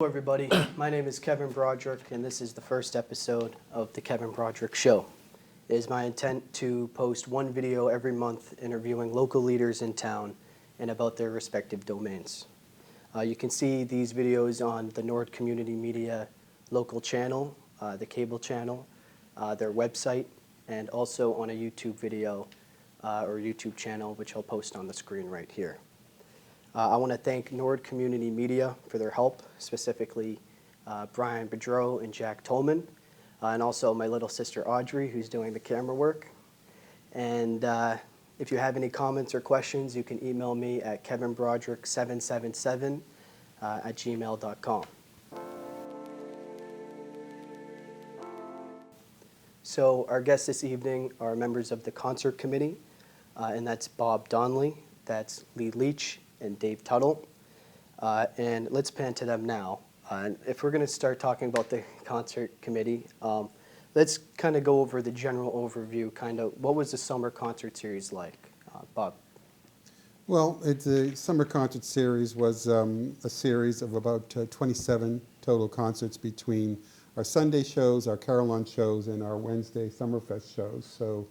Hello everybody, my name is Kevin Broderick and this is the first episode of the Kevin Broderick Show. It is my intent to post one video every month interviewing local leaders in town and about their respective domains. You can see these videos on the Nord Community Media local channel, the cable channel, their website, and also on a YouTube video or YouTube channel, which I'll post on the screen right here. I want to thank Nord Community Media for their help, specifically Brian Bedreau and Jack Tolman, and also my little sister Audrey, who's doing the camera work. And if you have any comments or questions, you can email me at kevinbroderick777 @gmail.com. So our guests this evening are members of the concert committee, and that's Bob Donnelly, that's Lee Leach, and Dave Tuttle. And let's pan to them now. If we're going to start talking about the concert committee, let's kind of go over the general overview, kind of what was the summer concert series like? Bob. Well, the summer concert series was a series of about 27 total concerts between our Sunday shows, our Carillon shows, and our Wednesday Summerfest shows. So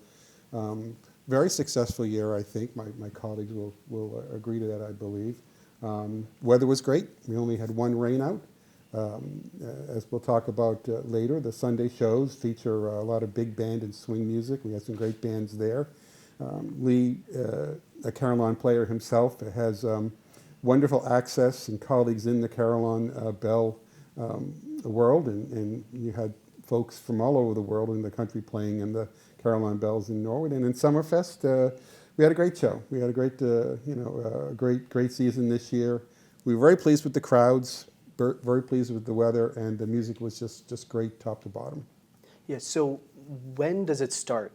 very successful year, I think. My colleagues will agree to that, I believe. Weather was great. We only had one rain out. As we'll talk about later, the Sunday shows feature a lot of big band and swing music. We had some great bands there. Lee, a Carillon player himself, has wonderful access and colleagues in the Carillon bell world, and you had folks from all over the world in the country playing in the Carillon bells in Norwood. And in Summerfest, we had a great show. We had a great, great season this year. We were very pleased with the crowds, very pleased with the weather, and the music was just great, top to bottom. Yeah. So when does it start?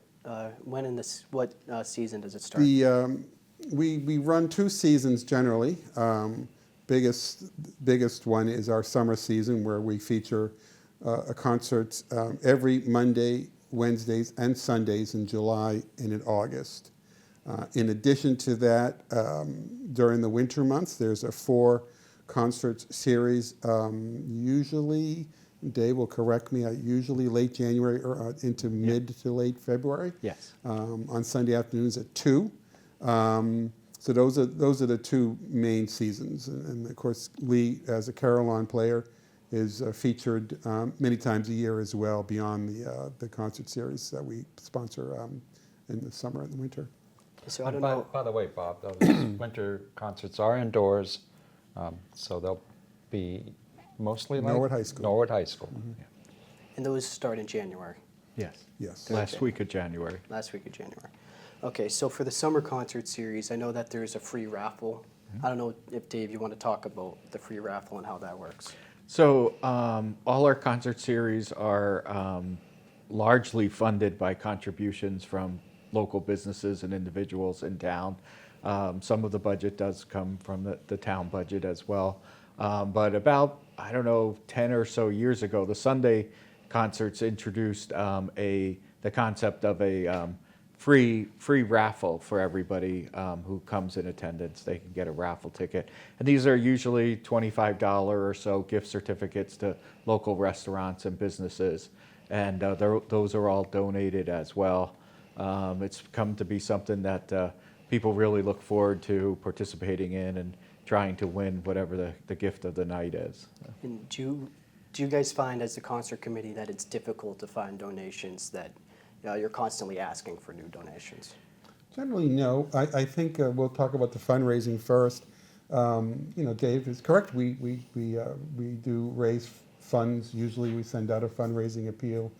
What season does it start? We run two seasons generally. Biggest one is our summer season, where we feature a concert every Monday, Wednesdays, and Sundays in July and in August. In addition to that, during the winter months, there's a 4-concert series, usually, Dave will correct me, usually late January or into mid to late February. Yes. On Sunday afternoons at 2. So those are the two main seasons. And of course, Lee, as a Carillon player, is featured many times a year as well, beyond the concert series that we sponsor in the summer and the winter. So I don't know. By the way, Bob, those winter concerts are indoors, so they'll be mostly like Norwood High School. Norwood High School. Mm-hmm. Yeah. And those start in January. Yes. Yes. Last week of January. Last week of January. Okay, so for the summer concert series, I know that there's a free raffle. I don't know if, Dave, you want to talk about the free raffle and how that works. So all our concert series are largely funded by contributions from local businesses and individuals in town. Some of the budget does come from the town budget as well. But about, 10 or so years ago, the Sunday concerts introduced the concept of a free raffle for everybody who comes in attendance. They can get a raffle ticket. And these are usually $25 or so gift certificates to local restaurants and businesses. And those are all donated as well. It's come to be something that people really look forward to participating in and trying to win whatever the gift of the night is. And do you guys find, as the concert committee, that it's difficult to find donations, that you're constantly asking for new donations? Generally, no. I think we'll talk about the fundraising first. Dave is correct. We do raise funds. Usually, we send out a fundraising appeal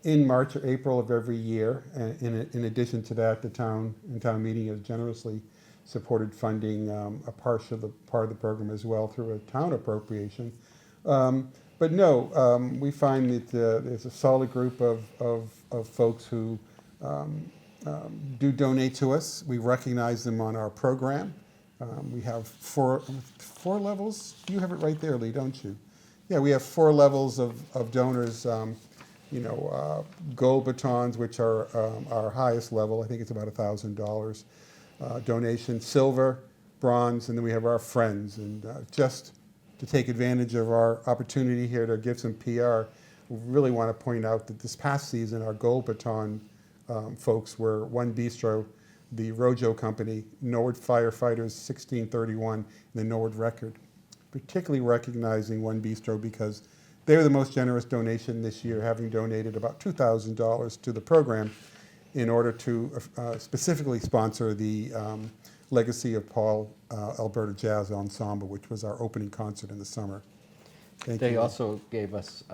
in March or April of every year. And in addition to that, the town meeting has generously supported funding a part of the program as well through a town appropriation. But no, we find that there's a solid group of folks who do donate to us. We recognize them on our program. We have four levels. You have it right there, Lee, don't you? Yeah, we have 4 levels of donors. Gold batons, which are our highest level. I think it's about $1,000 donation. Silver, bronze, and then we have our friends. And just to take advantage of our opportunity here to give some PR, we really want to point out that this past season, our Gold Baton folks were One Bistro, the Rojo Company, Norwood Firefighters 1631, and the Norwood Record. Particularly recognizing One Bistro because they were the most generous donation this year, having donated about $2,000 to the program in order to specifically sponsor the Legacy of Paul Alberta Jazz Ensemble, which was our opening concert in the summer. Thank They you. also gave us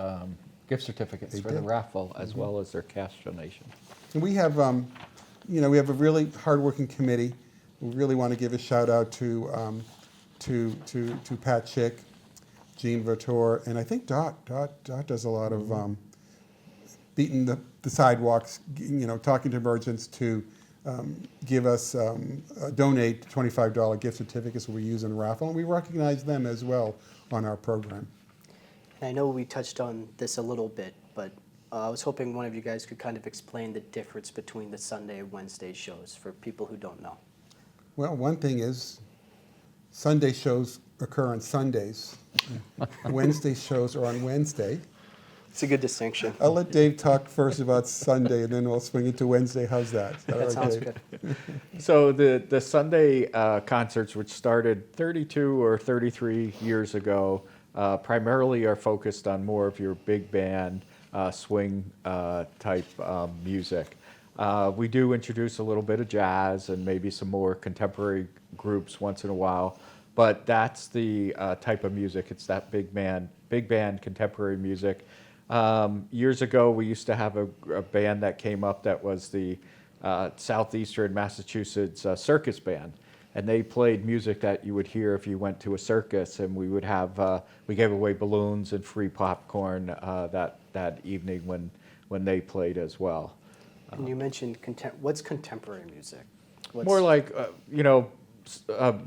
gift certificates They for the did. raffle as well as their cash donation. And we have, we have a really hardworking committee. We really want to give a shout out to Pat Chick, Jean Vertor, and I think Dot does a lot of beating the sidewalks, talking to merchants to give us, donate $25 gift certificates we use in the raffle, and we recognize them as well on our program. And I know we touched on this a little bit, but I was hoping one of you guys could kind of explain the difference between the Sunday and Wednesday shows for people who don't know. Well, one thing is Sunday shows occur on Sundays. Wednesday shows are on Wednesday. It's a good distinction. I'll let Dave talk first about Sunday, and then we'll swing into Wednesday. How's that? Is that all That right, sounds Dave? good. So the Sunday concerts, which started 32 or 33 years ago, primarily are focused on more of your big band, swing type music. We do introduce a little bit of jazz and maybe some more contemporary groups once in a while, but that's the type of music. It's that big band contemporary music. Years ago, we used to have a band that came up that was the Southeastern Massachusetts Circus Band, and they played music that you would hear if you went to a circus, and we would have we gave away balloons and free popcorn that evening when they played as well. And you mentioned what's contemporary music? More like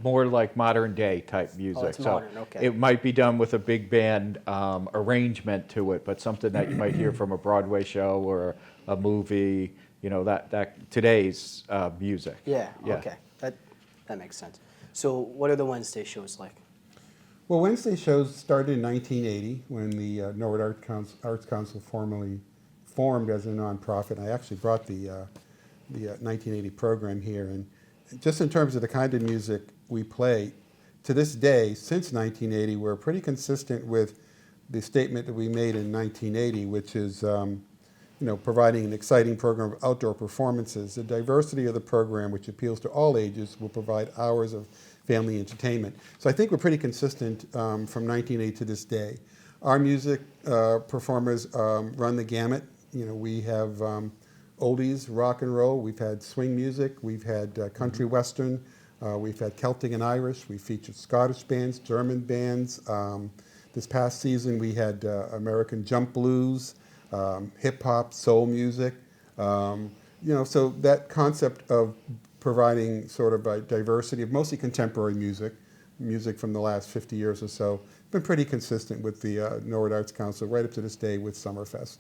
more like modern day type music. it's modern, okay. It might be done with a big band arrangement to it, but something that you might hear from a Broadway show or a movie. That today's music. Yeah. Okay. That makes sense. So what are the Wednesday shows like? Well, Wednesday shows started in 1980 when the Norwood Arts Council formally formed as a nonprofit. I actually brought the 1980 program here, and just in terms of the kind of music we play, to this day, since 1980, we're pretty consistent with the statement that we made in 1980, which is providing an exciting program of outdoor performances. The diversity of the program, which appeals to all ages, will provide hours of family entertainment. So I think we're pretty consistent from 1980 to this day. Our music performers run the gamut. We have oldies, rock and roll, we've had swing music, we've had country western, we've had Celtic and Irish, we featured Scottish bands, German bands. This past season we had American jump blues, hip hop, soul music. So that concept of providing sort of a diversity of mostly contemporary music from the last 50 years or so, been pretty consistent with the Norwood Arts Council right up to this day with Summerfest.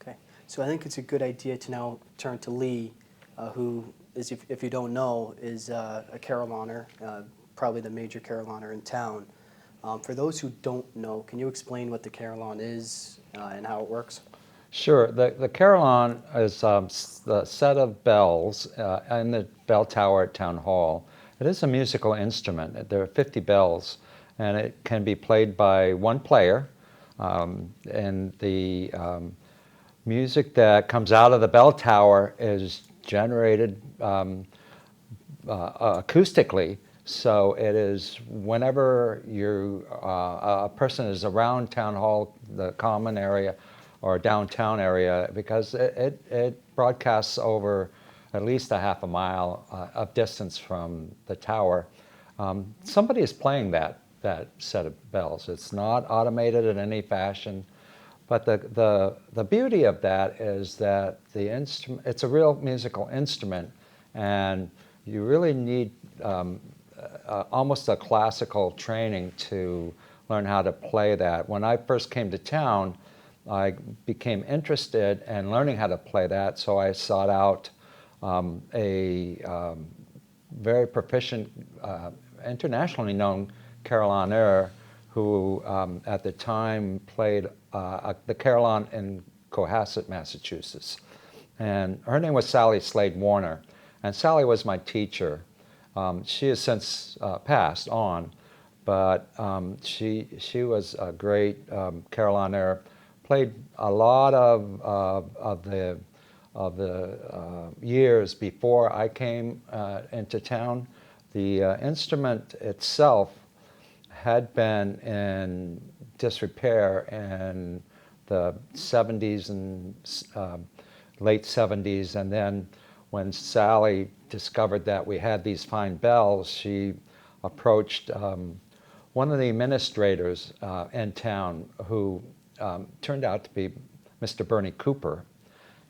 Okay. So I think it's a good idea to now turn to Lee, who is, if you don't know, is a Caroliner, probably the major Caroliner in town. For those who don't know, can you explain what the Carillon is and how it works? Sure. The carillon is the set of bells in the bell tower at Town Hall. It is a musical instrument. There are 50 bells, and it can be played by one player. And the music that comes out of the bell tower is generated acoustically. So it is whenever a person is around Town Hall, the common area, or downtown area, because it broadcasts over at least a half a mile of distance from the tower. Somebody is playing that set of bells. It's not automated in any fashion, but the beauty of that is that it's a real musical instrument, and you really need almost a classical training to learn how to play that. When I first came to town, I became interested in learning how to play that, so I sought out a very proficient, internationally known carillonneur who at the time played the Carillon in Cohasset, Massachusetts. And her name was Sally Slade Warner. And Sally was my teacher. She has since passed on, but she was a great carillonneur. Played a lot of the years before I came into town. The instrument itself had been in disrepair in the 70s and late 70s, and then when Sally discovered that we had these fine bells, she approached one of the administrators in town, who turned out to be Mr. Bernie Cooper.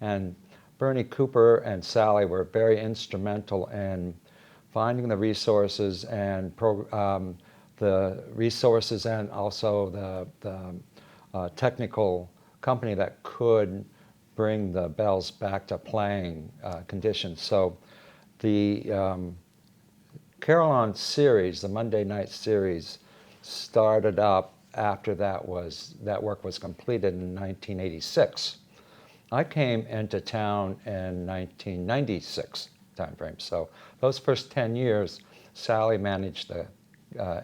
And Bernie Cooper and Sally were very instrumental in finding the resources and also the technical company that could bring the bells back to playing condition. So the Carillon series, the Monday night series, started up after that work was completed in 1986. I came into town in 1996 timeframe. So those first 10 years, Sally managed the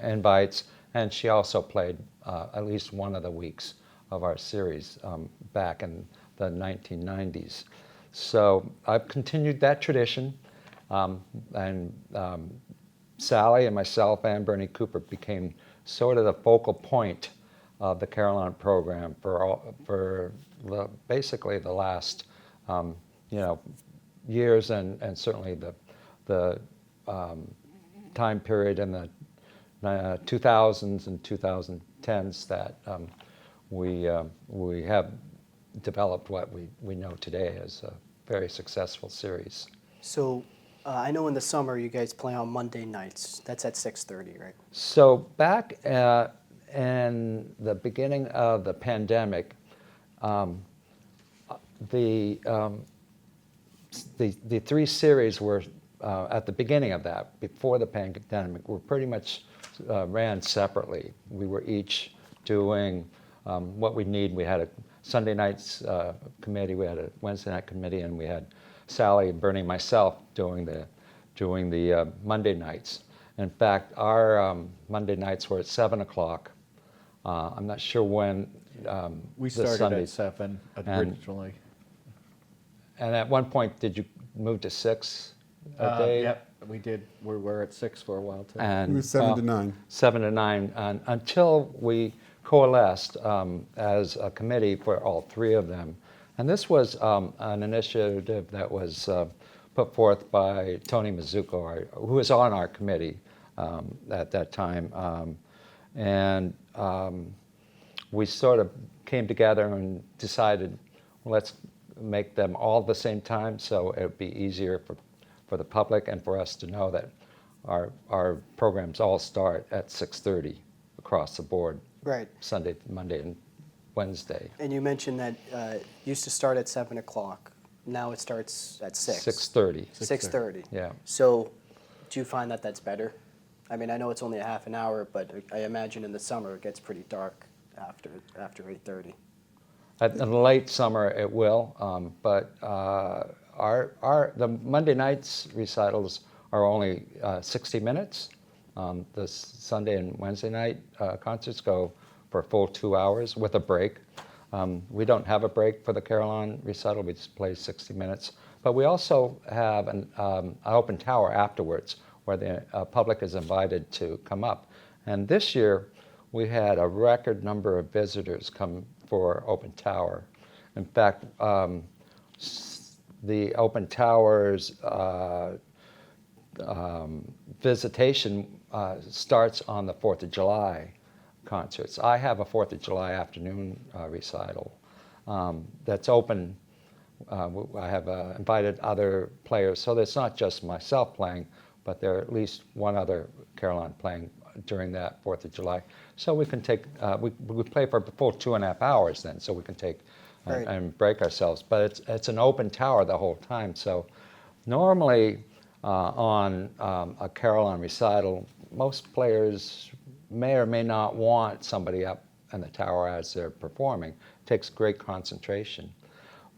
invites, and she also played at least one of the weeks of our series back in the 1990s. So I've continued that tradition, and Sally and myself and Bernie Cooper became sort of the focal point of the Carillon program for basically the last years, and certainly the time period in the 2000s and 2010s that we have developed what we know today as a very successful series. So I know in the summer you guys play on Monday nights. That's at 6:30, right? So back in the beginning of the pandemic, the three series were at the beginning of that, before the pandemic, were pretty much ran separately. We were each doing what we need. We had a Sunday nights committee, we had a Wednesday night committee, and we had Sally and Bernie and myself doing the Monday nights. In fact, our Monday nights were at 7 o'clock. I'm not sure when We the started Sunday- at 7 and- originally. And at one point, did you move to 6 a day? Yep, we did. We were at 6 for a while too. And, It was 7 to 9. 7 to 9, and until we coalesced as a committee for all three of them. And this was an initiative that was put forth by Tony Mizuko, who was on our committee at that time. And we sort of came together and decided, well, let's make them all at the same time, so it would be easier for the public and for us to know that our programs all start at 6:30 across the board, Right. Sunday, Monday, and Wednesday. And you mentioned that it used to start at 7 o'clock. Now it starts at 6. 6:30. 6:30. Yeah. So do you find that that's better? I mean, I know it's only a half an hour, but I imagine in the summer it gets pretty dark after 8:30. In the late summer, it will, but the Monday nights recitals are only 60 minutes. The Sunday and Wednesday night concerts go for a full 2 hours with a break. We don't have a break for the Carillon recital. We just play 60 minutes. But we also have an open tower afterwards, where the public is invited to come up. And this year, we had a record number of visitors come for open tower. In fact, the open towers visitation starts on the 4th of July concerts. I have a 4th of July afternoon recital that's open. I have invited other players, so it's not just myself playing, but there are at least one other Carillon playing during that 4th of July. So we can take, we play for a full 2.5 hours then, so we can take Right. and break ourselves. But it's an open tower the whole time. So normally on a Carillon recital, most players may or may not want somebody up in the tower as they're performing. It takes great concentration.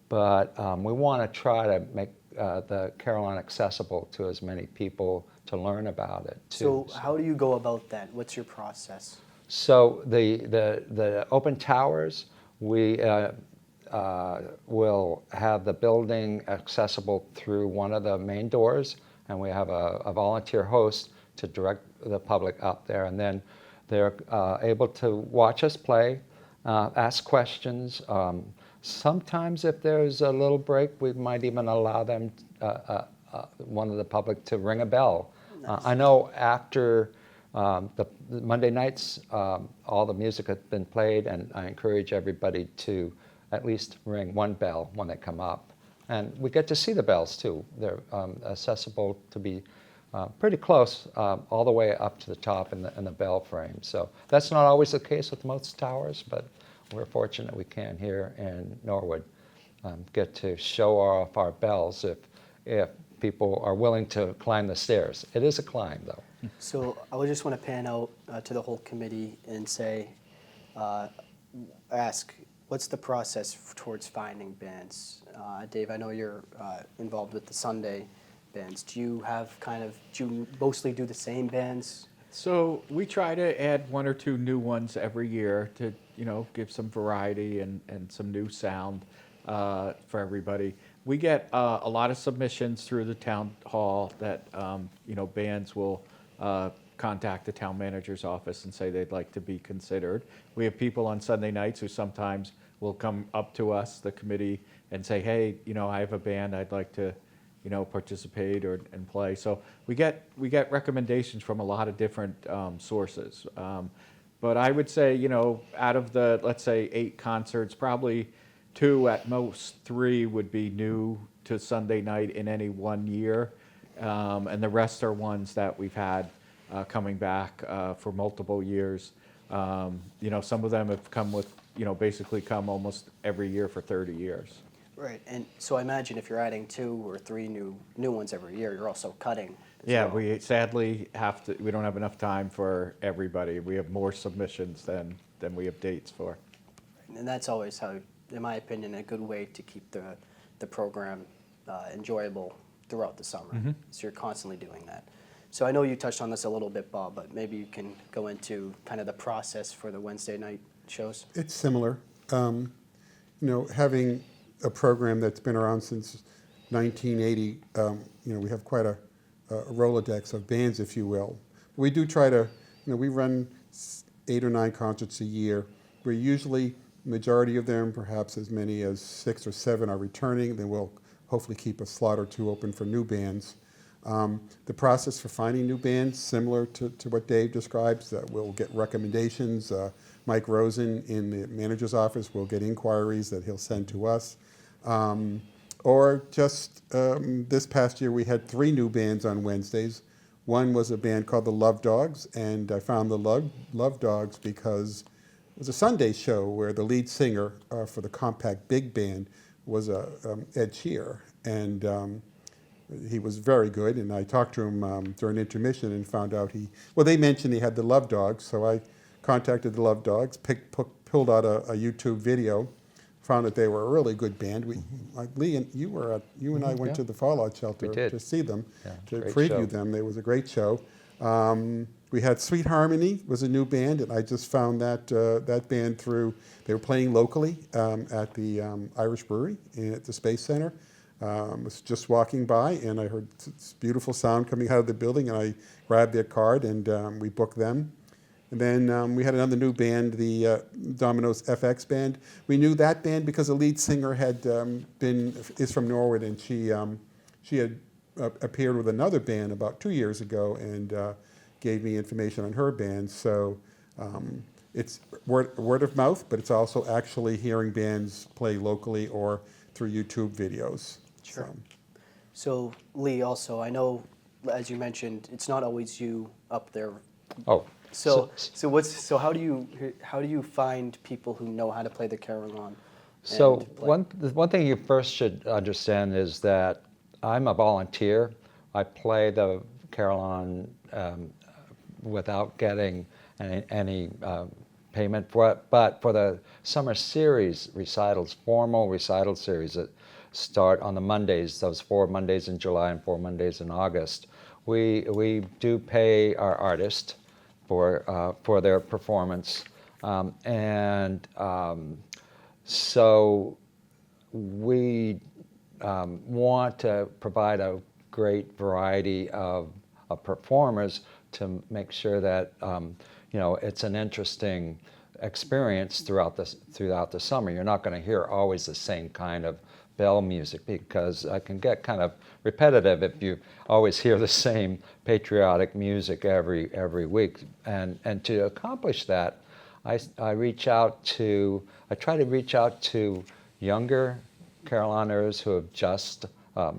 But we want to try to make the carillon accessible to as many people to learn about it too. So how do you go about that? What's your process? So the open towers, we will have the building accessible through one of the main doors, and we have a volunteer host to direct the public up there, and then they're able to watch us play, ask questions. Sometimes if there's a little break, we might even allow them, one of the public, to ring a bell. I know after the Monday nights, all the music has been played, and I encourage everybody to at least ring one bell when they come up. And we get to see the bells too. They're accessible to be pretty close all the way up to the top in the bell frame. So that's not always the case with most towers, but we're fortunate we can here in Norwood get to show off our bells if people are willing to climb the stairs. It is a climb, though. So I would just want to pan out to the whole committee and say, ask, what's the process towards finding bands? Dave, I know you're involved with the Sunday bands. Do you mostly do the same bands? So we try to add one or two new ones every year to, give some variety and some new sound for everybody. We get a lot of submissions through the town hall that, bands will contact the town manager's office and say they'd like to be considered. We have people on Sunday nights who sometimes will come up to us, the committee, and say, hey, I have a band, I'd like to, participate and play. So we get recommendations from a lot of different sources. But I would say, out of the, let's say, 8 concerts, probably 2, at most 3 would be new to Sunday night in any one year. And the rest are ones that we've had coming back for multiple years. Some of them have come with, basically come almost every year for 30 years. Right, and so I imagine if you're adding 2 or 3 new ones every year, you're also cutting as Yeah, well. we sadly we don't have enough time for everybody. We have more submissions than we have dates for. And that's always how, in my opinion, a good way to keep the program enjoyable throughout the summer. Mm-hmm. So you're constantly doing that. So I know you touched on this a little bit, Bob, but maybe you can go into kind of the process for the Wednesday night shows. It's similar. Having a program that's been around since 1980, we have quite a Rolodex of bands, if you will. We do try to, we run 8 or 9 concerts a year. We're usually, majority of them, perhaps as many as 6 or 7 are returning. Then we'll hopefully keep a slot or 2 open for new bands. The process for finding new bands, similar to what Dave describes, that we'll get recommendations. Mike Rosen in the manager's office will get inquiries that he'll send to us. Or just this past year, we had 3 new bands on Wednesdays. One was a band called the Love Dogs, and I found the Love Dogs because it was a Sunday show where the lead singer for the compact big band was Ed Sheeran, and he was very good. And I talked to him during intermission and found out they mentioned he had the Love Dogs, so I contacted the Love Dogs, pulled out a YouTube video, found that they were a really good band. Lee, and you and I went to the Fallout Shelter to see them, to preview them. It was a great show. We had Sweet Harmony was a new band, and I just found that band through. They were playing locally at the Irish Brewery at the Space Center. I was just walking by, and I heard this beautiful sound coming out of the building, and I grabbed their card, and we booked them. And then we had another new band, the Domino's FX band. We knew that band because the lead singer is from Norwood, and she had appeared with another band about 2 years ago, and gave me information on her band. So it's word of mouth, but it's also actually hearing bands play locally or through YouTube videos. Sure. So Lee, also, I know, as you mentioned, it's not always you up there. Oh. So how do you find people who know how to play the carillon? So one thing you first should understand is that I'm a volunteer. I play the carillon without getting any payment for it. But for the summer series recitals, formal recital series that start on the Mondays, those 4 Mondays in July and 4 Mondays in August, we do pay our artist for their performance, so we want to provide a great variety of performers to make sure that it's an interesting experience throughout the summer. You're not going to hear always the same kind of bell music, because it can get kind of repetitive if you always hear the same patriotic music every week. And to accomplish that, I try to reach out to younger Caroliners who have just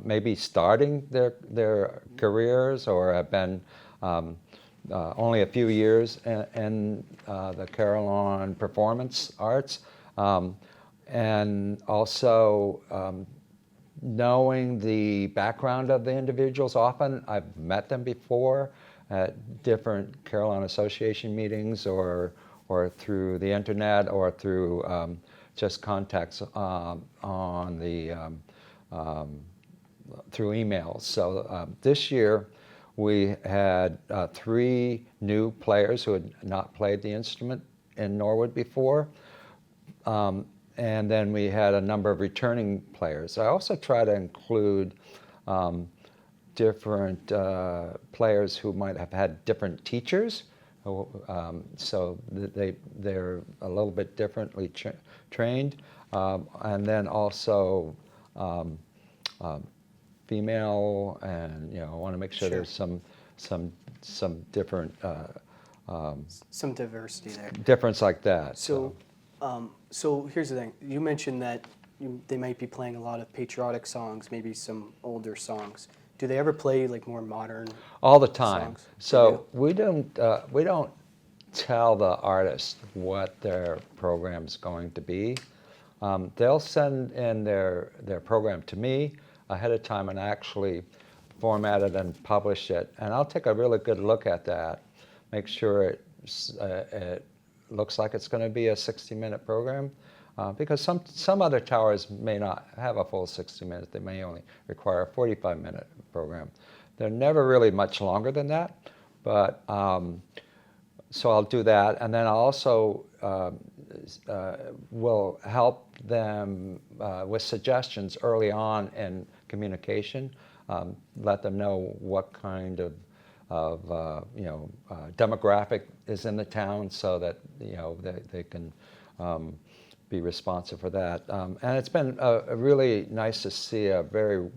maybe starting their careers or have been only a few years in the Carillon performance arts, and also knowing the background of the individuals. Often I've met them before at different Carillon Association meetings, or through the internet, or through just contacts on the through emails. So this year we had 3 new players who had not played the instrument in Norwood before. And then we had a number of returning players. I also try to include different players who might have had different teachers, so they're a little bit differently trained, and then also female, and I want to make sure there's some different Some diversity there. difference like that. So here's the thing. You mentioned that they might be playing a lot of patriotic songs, maybe some older songs. Do they ever play like more modern All the time. songs? So we don't tell the artist what their program's going to be. They'll send in their program to me ahead of time and actually format it and publish it. And I'll take a really good look at that, make sure it looks like it's going to be a 60-minute program, because some other towers may not have a full 60 minutes. They may only require a 45-minute program. They're never really much longer than that, but so I'll do that, and then I'll also will help them with suggestions early on in communication. Let them know what kind of demographic is in the town, so that they can be responsive for that. And it's been really nice to see a very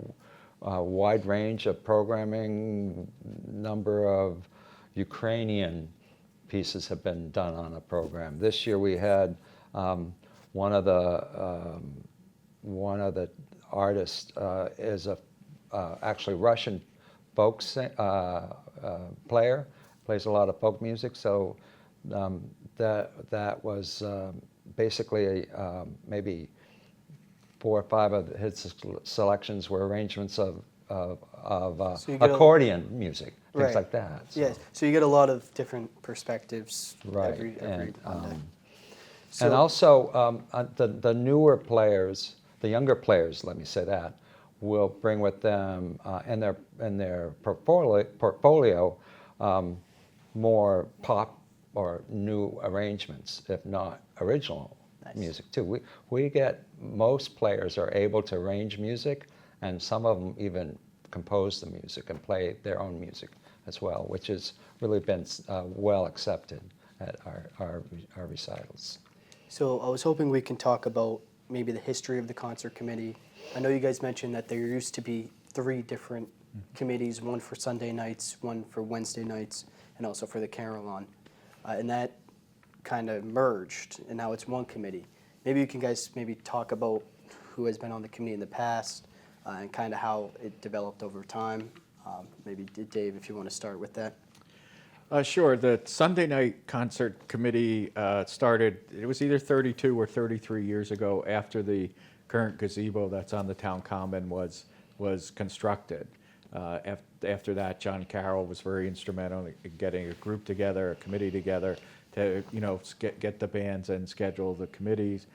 wide range of programming. Number of Ukrainian pieces have been done on a program. This year we had one of the artists is actually Russian folk player, plays a lot of folk music. So that was basically maybe 4 or 5 of his selections were arrangements of So accordion music, things Right. like that. So. Yes. So you get a lot of different perspectives Right, every and Monday. and also the newer players, the younger players, let me say that, will bring with them in their portfolio more pop or new arrangements, if not original Nice. music too. We get, most players are able to arrange music, and some of them even compose the music and play their own music as well, which has really been well accepted at our recitals. So I was hoping we can talk about maybe the history of the concert committee. I know you guys mentioned that there used to be 3 different committees, one for Sunday nights, one for Wednesday nights, and also for the Carillon. And that kind of merged, and now it's one committee. Maybe you can guys maybe talk about who has been on the committee in the past, and kind of how it developed over time. Maybe Dave, if you want to start with that. Sure. The Sunday night concert committee started, it was either 32 or 33 years ago, after the current gazebo that's on the town common was constructed. After that, John Carroll was very instrumental in getting a group together, a committee together, to get the bands and schedule the committees,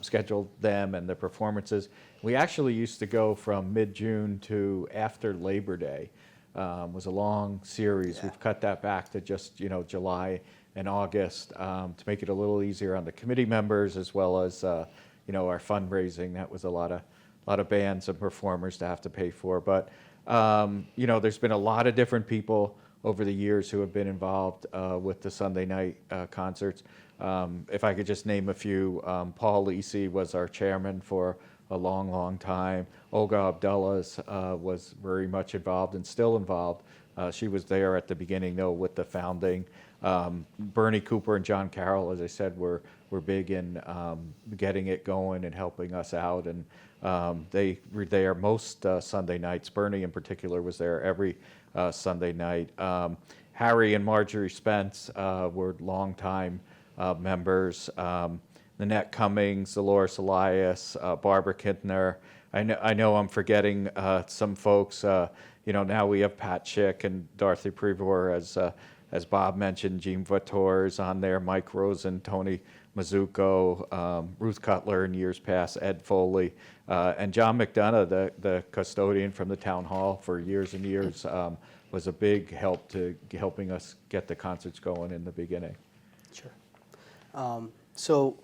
schedule them and the performances. We actually used to go from mid-June to after Labor Day. Was a long series. Yeah. We've cut that back to just July and August to make it a little easier on the committee members, as well as our fundraising. That was a lot of bands and performers to have to pay for. But there's been a lot of different people over the years who have been involved with the Sunday night concerts. If I could just name a few, Paul Lisi was our chairman for a long, long time. Olga Abdullah's was very much involved and still involved. She was there at the beginning, though, with the founding. Bernie Cooper and John Carroll, as I said, were big in getting it going and helping us out. And they were there most Sunday nights. Bernie, in particular, was there every Sunday night. Harry and Marjorie Spence were longtime members. Nanette Cummings, Dolores Elias, Barbara Kintner. I know I'm forgetting some folks. Now we have Pat Schick and Dorothy Prevor, as Bob mentioned. Jean Vautour's on there, Mike Rosen, Tony Mazzucco, Ruth Cutler in years past, Ed Foley, and John McDonough, the custodian from the town hall for years and years, was a big help to helping us get the concerts going in the beginning. Sure. So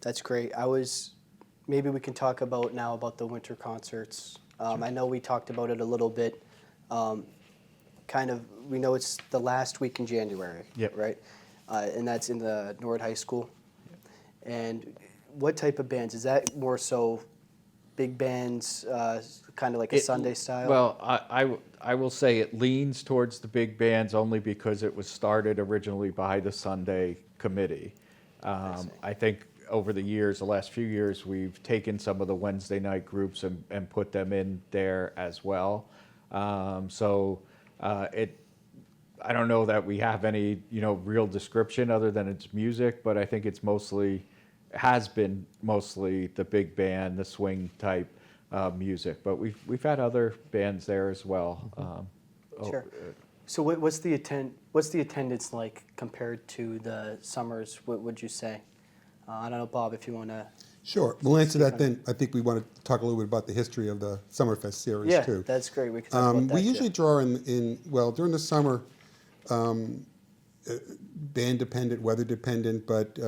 that's great. Maybe we can talk about the winter concerts. I know we talked about it a little bit. We know it's the last week in January, Yep. right? And that's in the Nord High School. Yep. And what type of bands? Is that more so big bands, kind of like a Sunday style? Well, I will say it leans towards the big bands only because it was started originally by the Sunday committee. I think over the years, the last few years, we've taken some of the Wednesday night groups and put them in there as well. I don't know that we have any, real description other than it's music, but I think it's has been mostly the big band, the swing type music. But we've had other bands there as well. Sure. So what's the attendance like compared to the summers? What would you say? I don't know, Bob, if you want to. Sure. We'll answer that then. I think we want to talk a little bit about the history of the Summerfest series, too. Yeah, that's great. We can talk about that, We usually too. draw during the summer, band dependent, weather dependent, but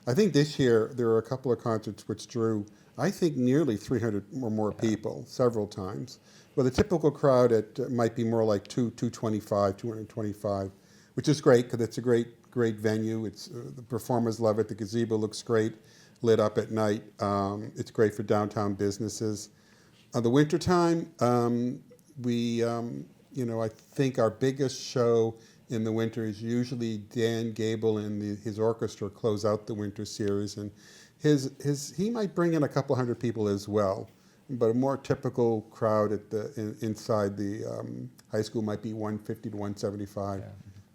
I think this year there are a couple of concerts which drew, I think, nearly 300 or more people several times. Well, the typical crowd might be more like 225, which is great because it's a great venue. The performers love it. The gazebo looks great, lit up at night. It's great for downtown businesses. The wintertime, I think our biggest show in the winter is usually Dan Gable and his orchestra close out the winter series, and he might bring in a couple hundred people as well. But a more typical crowd inside the high school might be 150 to 175. Yeah.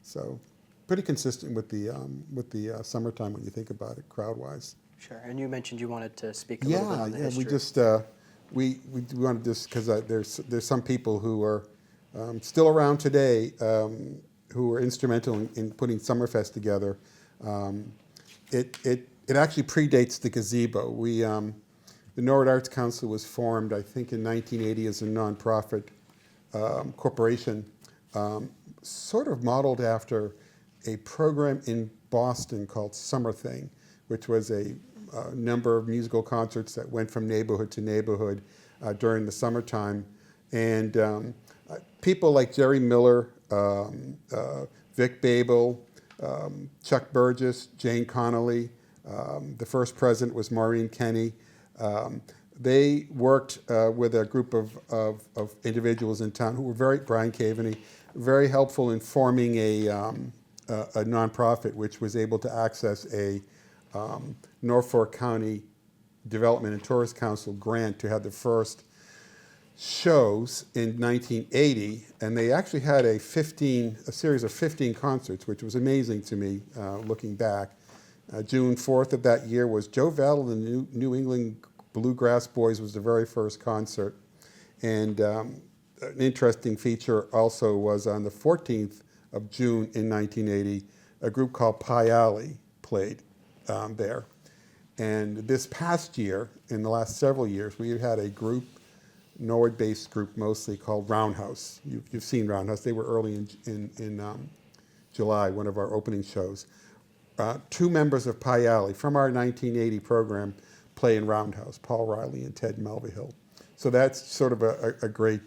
So pretty consistent with the summertime when you think about it, crowd-wise. Sure. And you mentioned you wanted to speak a little bit on the history. We wanted to, because there's some people who are still around today who are instrumental in putting Summerfest together. It actually predates the gazebo. The Norwood Arts Council was formed, I think, in 1980 as a nonprofit corporation, sort of modeled after a program in Boston called Summer Thing, which was a number of musical concerts that went from neighborhood to neighborhood during the summertime. And people like Jerry Miller, Vic Babel, Chuck Burgess, Jane Connolly, the first president was Maureen Kenny. They worked with a group of individuals in town who were Brian Caveney, very helpful in forming a nonprofit which was able to access a Norfolk County Development and Tourist Council grant to have the first shows in 1980, and they actually had a series of 15 concerts, which was amazing to me looking back. June 4th of that year was Joe Vattel and the New England Bluegrass Boys was the very first concert, and an interesting feature also was on the 14th of June in 1980, a group called Pie Alley played there. And this past year, in the last several years, we had a group, Norwood-based group mostly, called Roundhouse. You've seen Roundhouse. They were early in July, one of our opening shows. Two members of Pie Alley from our 1980 program play in Roundhouse, Paul Riley and Ted Melvihill. So that's sort of a great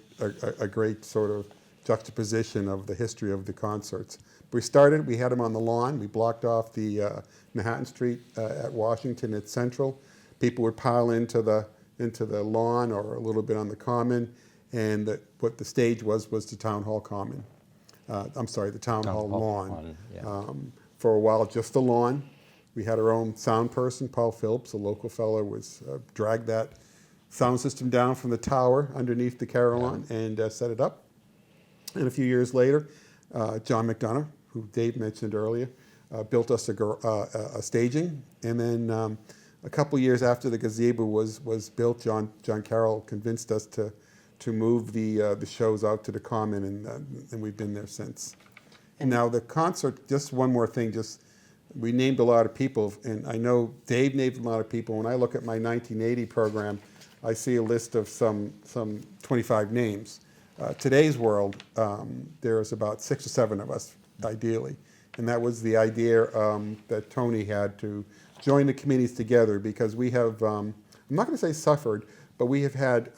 sort of juxtaposition of the history of the concerts. We had them on the lawn. We blocked off the Manhattan Street at Washington at Central. People would pile into the lawn or a little bit on the common, and what the stage was the Town Hall common. The Town Hall lawn. Yeah. For a while, just the lawn. We had our own sound person, Paul Phillips, a local fellow, was dragged that sound system down from the tower underneath the Carillon and set it up. And a few years later, John McDonough, who Dave mentioned earlier, built us a staging. And then a couple years after the gazebo was built, John Carroll convinced us to move the shows out to the Common, and we've been there since. And now the concert, just one more thing, we named a lot of people, and I know Dave named a lot of people. When I look at my 1980 program, I see a list of some 25 names. Today's world, there's about 6 or 7 of us, ideally. And that was the idea that Tony had to join the committees together, because we have, I'm not going to say suffered, but we have had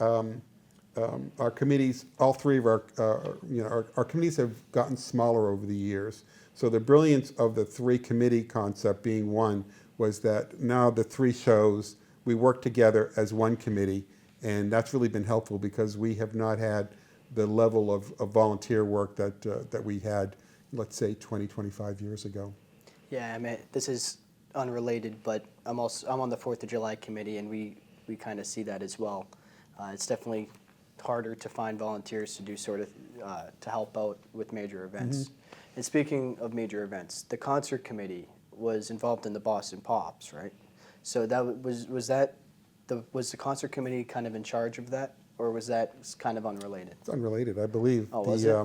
our committees, all 3 of our committees have gotten smaller over the years. So the brilliance of the 3 committee concept being one was that now the 3 shows, we work together as one committee, and that's really been helpful because we have not had the level of volunteer work that we had, let's say, 20, 25 years ago. Yeah, I mean, this is unrelated, but I'm on the 4th of July committee, and we kind of see that as well. It's definitely harder to find volunteers to do sort of to help out with major events. Mm-hmm. And speaking of major events, the concert committee was involved in the Boston Pops, right? So that was the concert committee kind of in charge of that, or was that kind of unrelated? It's unrelated, I believe. Oh, was it?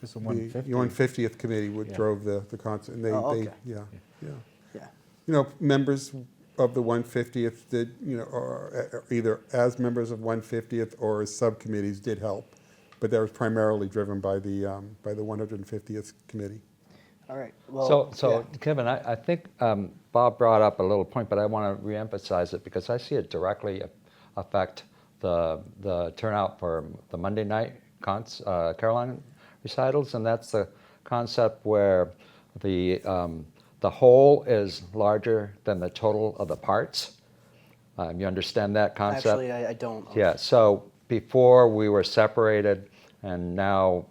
It's the 150th. The 150th committee drove the concert, and okay. Yeah. Yeah. Members of the 150th did, or either as members of 150th or as subcommittees did help, but that was primarily driven by the 150th committee. All right. Well, So Kevin, I think Bob brought up a little point, but I want to reemphasize it because I see it directly affect the turnout for the Monday night Caroline recitals, and that's the concept where the whole is larger than the total of the parts. You understand that concept? Actually, I don't. Yeah. So before we were separated, and now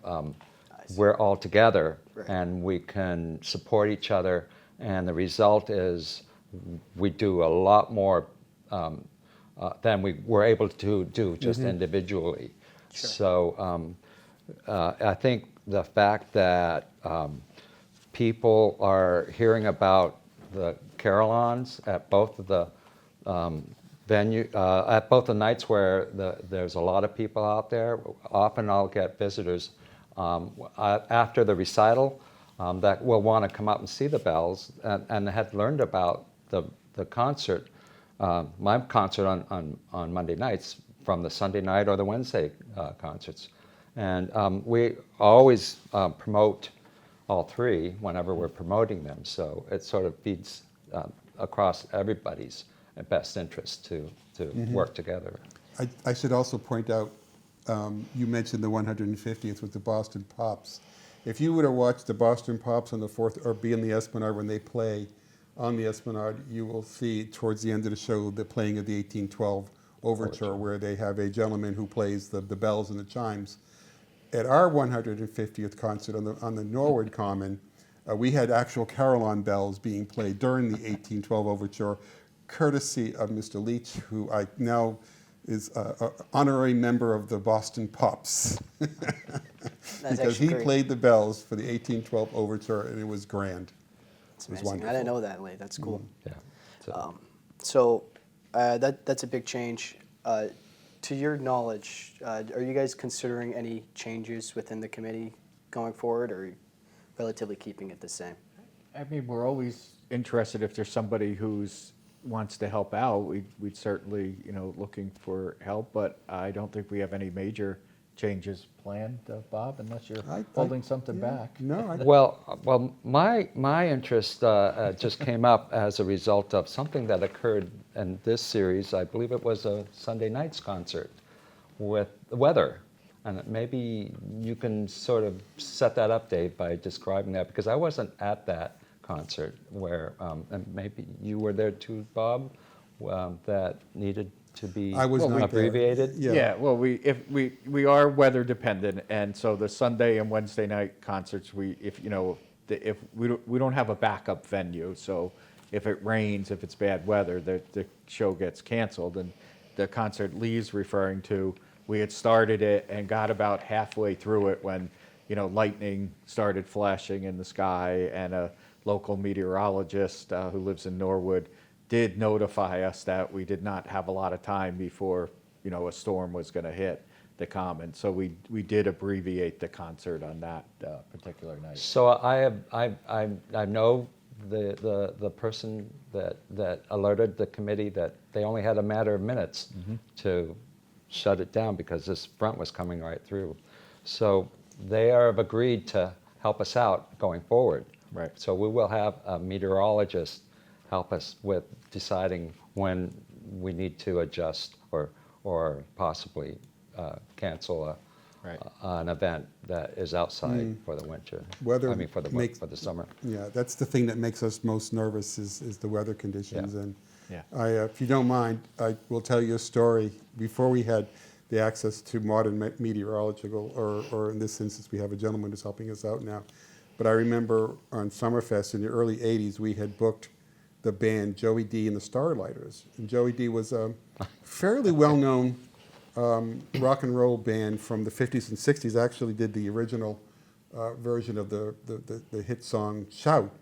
we're all together, right. And we can support each other. And the result is we do a lot more than we were able to do just individually. Sure. So I think the fact that people are hearing about the carillons at both of the at both the nights where there's a lot of people out there. Often I'll get visitors after the recital that will want to come out and see the bells and had learned about the concert, my concert on Monday nights from the Sunday night or the Wednesday concerts. And we always promote all 3 whenever we're promoting them. So it sort of feeds across everybody's best interest to work together. I should also point out, you mentioned the 150th with the Boston Pops. If you were to watch the Boston Pops on the 4th or be in the Esplanade when they play on the Esplanade, you will see towards the end of the show the playing of the 1812 Overture, where they have a gentleman who plays the bells and the chimes. At our 150th concert on the Norwood Common, we had actual carillon bells being played during the 1812 Overture, courtesy of Mr. Leach, who I now is an honorary member of the Boston Pops. Because he played the bells for the 1812 Overture, and it was grand. That's amazing. Wonderful. I didn't know that, Lee. That's cool. Yeah. So that's a big change. to your knowledge, are you guys considering any changes within the committee going forward, or are you relatively keeping it the same? I mean, we're always interested if there's somebody who's wants to help out. We'd certainly, looking for help, but I don't think we have any major changes planned, Bob, unless you're holding something yeah. back. No, Well, my interest just came up as a result of something that occurred in this series. I believe it was a Sunday night's concert with the weather. And maybe you can sort of set that up, Dave, by describing that, because I wasn't at that concert where, and maybe you were there too, Bob, that needed to be I was not there. abbreviated. Yeah. Well, we are weather dependent, and so the Sunday and Wednesday night concerts, if we don't have a backup venue, so if it rains, if it's bad weather, the show gets canceled. And the concert Lee's referring to, we had started it and got about halfway through it when lightning started flashing in the sky, and a local meteorologist who lives in Norwood did notify us that we did not have a lot of time before a storm was going to hit the common. So we did abbreviate the concert on that particular night. So I know the person that alerted the committee that they only had a matter of minutes to shut it down because this front was coming right through. So they have agreed to help us out going forward. Right. So we will have a meteorologist help us with deciding when we need to adjust or possibly cancel Right. an event that is outside for the winter. Weather I mean, for the summer. Yeah, that's the thing that makes us most nervous is the weather conditions. Yeah. And Yeah. if you don't mind, I will tell you a story. Before we had the access to modern meteorological, or in this instance, we have a gentleman who's helping us out now. But I remember on Summerfest in the early 80s, we had booked the band Joey D and the Starlighters. And Joey D was a fairly well-known rock and roll band from the 50s and 60s. Actually did the original version of the hit song Shout.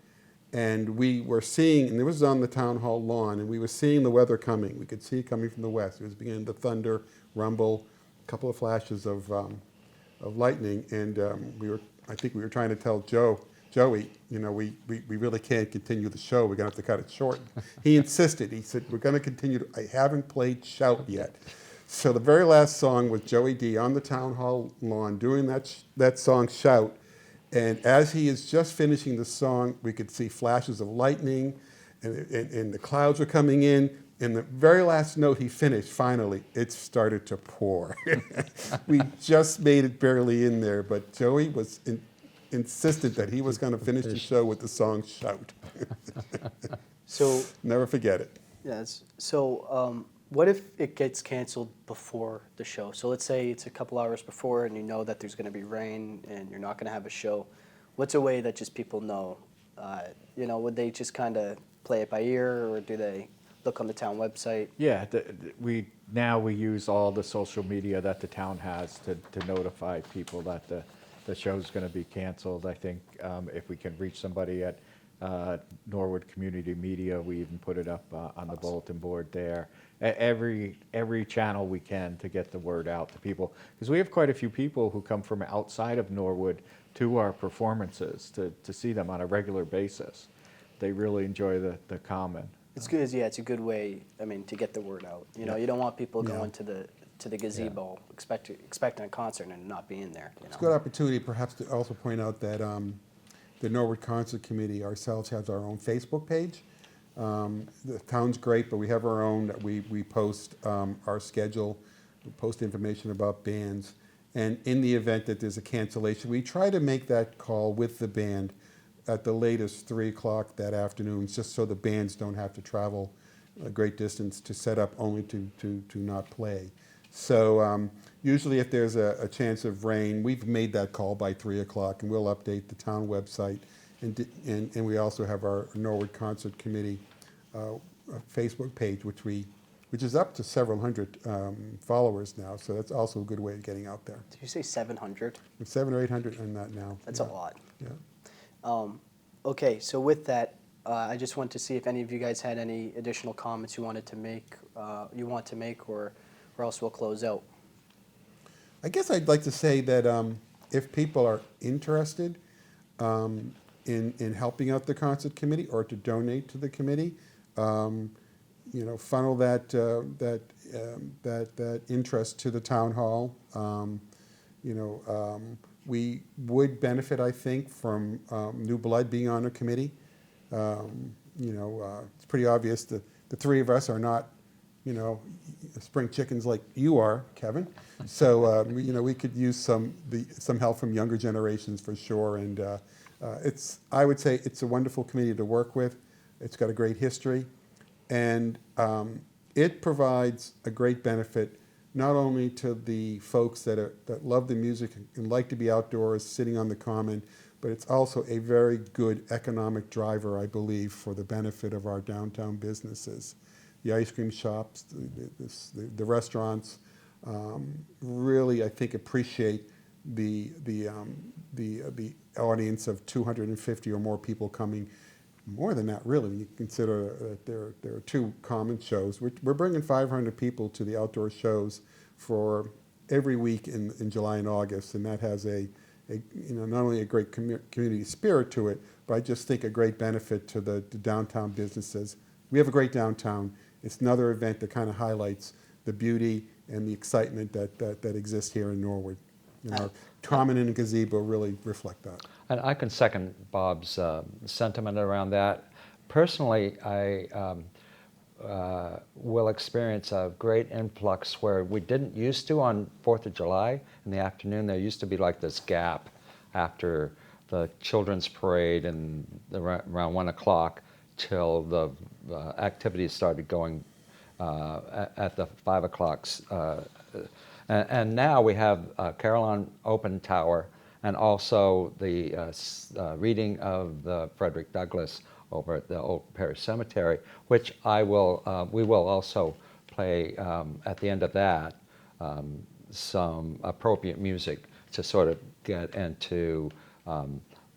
And we were seeing, and it was on the town hall lawn, and we were seeing the weather coming. We could see it coming from the west. It was beginning to thunder, rumble, a couple of flashes of lightning. And I think we were trying to tell Joey, we really can't continue the show. We're going to have to cut it short. He insisted. He said, we're going to continue. I haven't played Shout yet. So the very last song was Joey D on the town hall lawn doing that song Shout. And as he is just finishing the song, we could see flashes of lightning, and the clouds were coming in. And the very last note he finished, finally, it started to pour. We just made it barely in there, but Joey was insistent that he was going to finish the show with the song Shout. So, Never forget it. yes. So, what if it gets canceled before the show? So let's say it's a couple hours before and you know that there's going to be rain and you're not going to have a show. What's a way that just people know? Would they just kind of play it by ear, or do they look on the town website? Yeah, we use all the social media that the town has to notify people that the show's going to be canceled. I think if we can reach somebody at Norwood Community Media, we even put it up on the bulletin board there. Every channel we can to get the word out to people, because we have quite a few people who come from outside of Norwood to our performances to see them on a regular basis. They really enjoy the common. It's good. Yeah, it's a good way. I mean, to get the word out. You don't want people going to the gazebo expecting a concert and not being there. It's a good opportunity perhaps to also point out that the Norwood Concert Committee ourselves has our own Facebook page. The town's great, but we have our own that we post our schedule, we post information about bands. And in the event that there's a cancellation, we try to make that call with the band at the latest 3 o'clock that afternoon, just so the bands don't have to travel a great distance to set up only to not play. So usually if there's a chance of rain, we've made that call by 3 o'clock, and we'll update the town website. And we also have our Norwood Concert Committee Facebook page, which is up to several hundred followers now. So that's also a good way of getting out there. Did you say 700? With 700 or 800 on that now. That's yeah. a lot. Yeah. Okay, so with that, I just want to see if any of you guys had any additional comments you want to make, or or else we'll close out. I guess I'd like to say that if people are interested in helping out the concert committee or to donate to the committee, funnel that interest to the town hall. We would benefit, I think, from new blood being on a committee. It's pretty obvious that the three of us are not, spring chickens like you are, Kevin. So we could use some help from younger generations for sure. And I would say it's a wonderful committee to work with. It's got a great history, and it provides a great benefit not only to the folks that love the music and like to be outdoors, sitting on the common, but it's also a very good economic driver, I believe, for the benefit of our downtown businesses. The ice cream shops, the restaurants, really, I think, appreciate the audience of 250 or more people coming. More than that, really, when you consider that there are two common shows. We're bringing 500 people to the outdoor shows for every week in July and August, and that has not only a great community spirit to it, but I just think a great benefit to the downtown businesses. We have a great downtown. It's another event that kind of highlights the beauty and the excitement that exists here in Norwood. Our common and gazebo really reflect that. And I can second Bob's sentiment around that. Personally, I will experience a great influx where we didn't used to on 4th of July in the afternoon. There used to be like this gap after the children's parade and around 1 o'clock till the activities started going at the 5 o'clocks. And now we have Carillon Open Tower and also the reading of the Frederick Douglass over at the Old Parish Cemetery, which we will also play at the end of that some appropriate music to sort of get into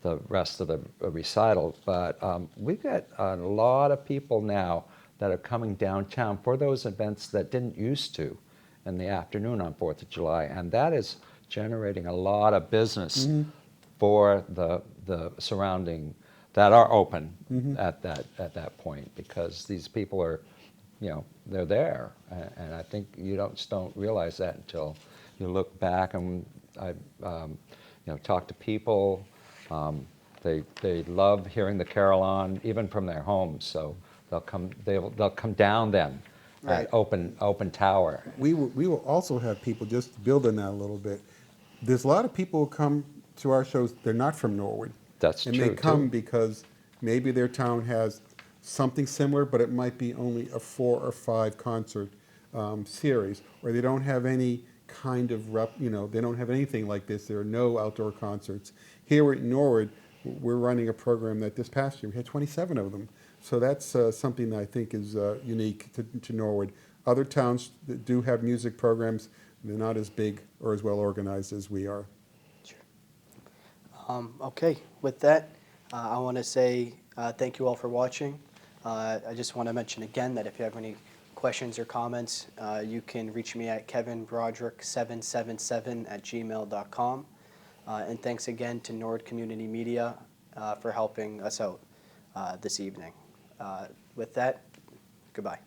the rest of the recital. But we've got a lot of people now that are coming downtown for those events that didn't used to in the afternoon on 4th of July, and that is generating a lot of business for the surrounding that are open at that point, because these people are, they're there, and I think you don't realize that until you look back. And I talk to people. They love hearing the carillon even from their homes, so they'll come down then. Right. At open tower. We will also have people, just to build on that a little bit. There's a lot of people who come to our shows, they're not from Norwood. That's and true, they come too. because maybe their town has something similar, but it might be only a 4 or 5 concert series, or they don't have any kind of they don't have anything like this. There are no outdoor concerts. Here at Norwood, we're running a program that this past year we had 27 of them. So that's something that I think is unique to Norwood. Other towns that do have music programs, they're not as big or as well organized as we are. Sure. Okay, with that, I want to say thank you all for watching. I just want to mention again that if you have any questions or comments, you can reach me at kevinbroderick777@gmail.com. And thanks again to Norwood Community Media for helping us out this evening. With that, goodbye.